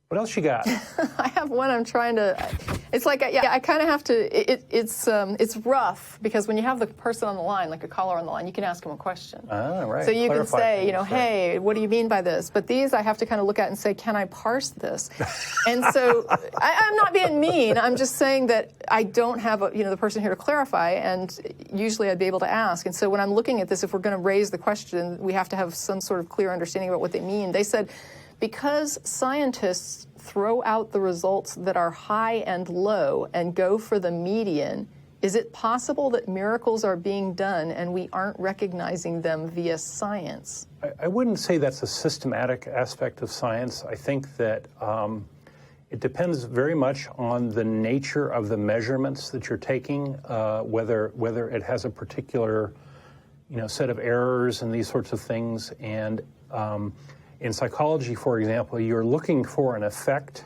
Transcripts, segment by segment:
What else you got? I have one I'm trying to, it's like, I kind of have to, it's rough because when you have the person on the line, like a caller on the line, you can ask them a question. Ah, right. So you Clarify can say, things, right. hey, what do you mean by this? But these I have to kind of look at and say, can I parse this? And so I'm not being mean. I'm just saying that I don't have the person here to clarify, and usually I'd be able to ask. And so when I'm looking at this, if we're going to raise the question, we have to have some sort of clear understanding about what they mean. They said, because scientists throw out the results that are high and low and go for the median, is it possible that miracles are being done and we aren't recognizing them via science? I wouldn't say that's a systematic aspect of science. I think that it depends very much on the nature of the measurements that you're taking, whether it has a particular set of errors and these sorts of things. And in psychology, for example, you're looking for an effect.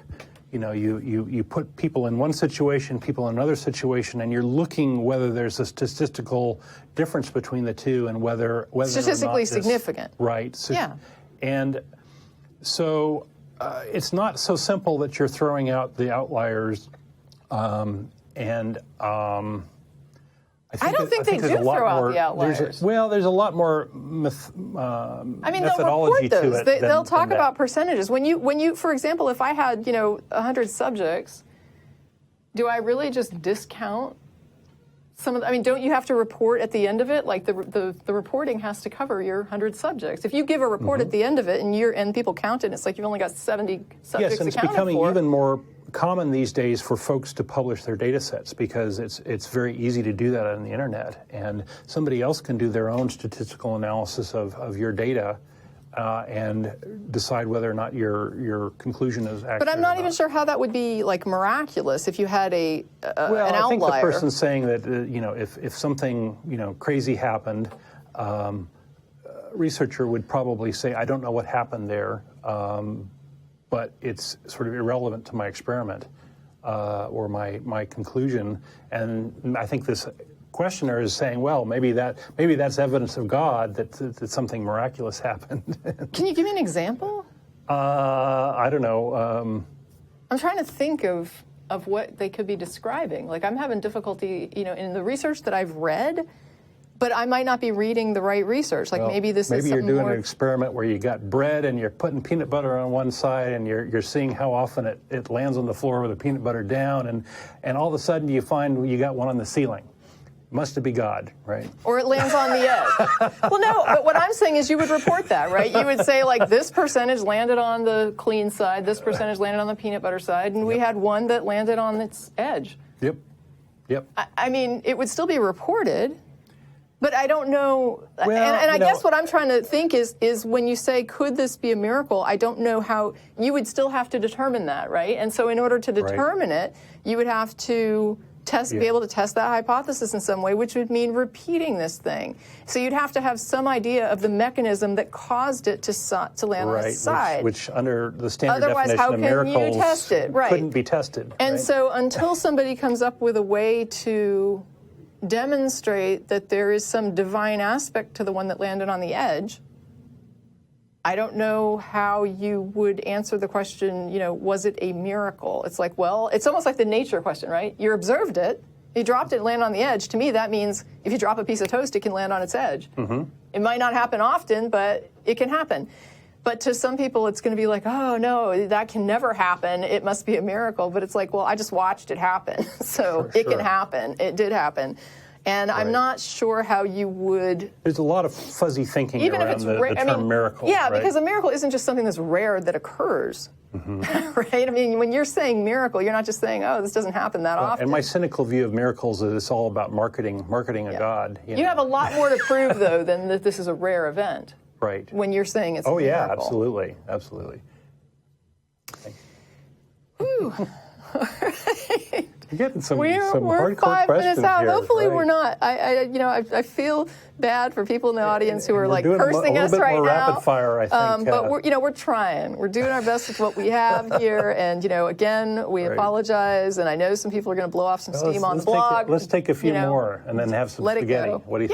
You put people in one situation, people in another situation, and you're looking whether there's a statistical difference between the two and whether statistically significant. Right. Yeah. And so it's not so simple that you're throwing out the outliers. I don't think they do throw out the outliers. There's a lot more methodology they'll report those. to it. They'll talk about percentages. When you, for example, if I had 100 subjects, do I really just discount some of? Don't you have to report at the end of it? Like the reporting has to cover your 100 subjects. If you give a report at the end of it and people count it, it's like you've only got 70 subjects. Yes, and it's accounted becoming for. even more common these days for folks to publish their data sets because it's very easy to do that on the internet, and somebody else can do their own statistical analysis of your data and decide whether or not your conclusion is accurate. But I'm not even sure how that would be like miraculous if you had an outlier. I think the person's saying that if something crazy happened, a researcher would probably say, I don't know what happened there. But it's sort of irrelevant to my experiment or my conclusion. And I think this questioner is saying, well, maybe that's evidence of God that something miraculous happened. Can you give me an example? I don't know. I'm trying to think of what they could be describing. Like I'm having difficulty, in the research that I've read. But I might not be reading the right research. Like maybe this is something you're doing more... an experiment where you got bread and you're putting peanut butter on one side and you're seeing how often it lands on the floor with the peanut butter down, and all of a sudden you find you got one on the ceiling. Must it be God, right? Or it lands on the edge. Well, no, but what I'm saying is you would report that, right? You would say, like, this percentage landed on the clean side, this percentage landed on the peanut butter side, and we had one that landed on its edge. Yep. It would still be reported. But I don't know, well, and I guess what I'm trying to think is when you say, could this be a miracle, I don't know how, you would still have to determine that, right? And so in order to determine it, you would have to be able to test that hypothesis in some way, which would mean repeating this thing. So you'd have to have some idea of the mechanism that caused it to land on its side. Which under the standard Otherwise, definition how of can miracles you test it? Right. Couldn't be tested. And right? so until somebody comes up with a way to demonstrate that there is some divine aspect to the one that landed on the edge, I don't know how you would answer the question, was it a miracle? It's like, well, it's almost like the nature question, right? You observed it, you dropped it and landed on the edge. To me, that means if you drop a piece of toast, it can land on its edge. Mm-hmm. It might not happen often, but it can happen. But to some people, it's going to be like, oh, no, that can never happen. It must be a miracle. But it's like, well, I just watched it happen. So it can happen. It did happen. And I'm not sure how you would... There's a lot of fuzzy thinking even around if it's the term miracle. Yeah, right? because a miracle isn't just something that's rare that occurs. Mm-hmm. Right? When you're saying miracle, you're not just saying, oh, this doesn't happen that often. And my cynical view of miracles is it's all about marketing a God. You have a lot more to prove, though, than that this is a rare event. Right. When you're saying it's a miracle. Yeah, absolutely. Absolutely. Whew. All right. You're getting some we're hardcore 5 questions minutes out. here, Hopefully right? we're not. I feel bad for people in the audience who are like doing cursing us right now. A little bit more rapid fire, I think. But we're trying. We're doing our best with what we have here. And again, we apologize. And I know some people are going to blow off some steam on the blog. Let's take a few more and then have some spaghetti. What do you think?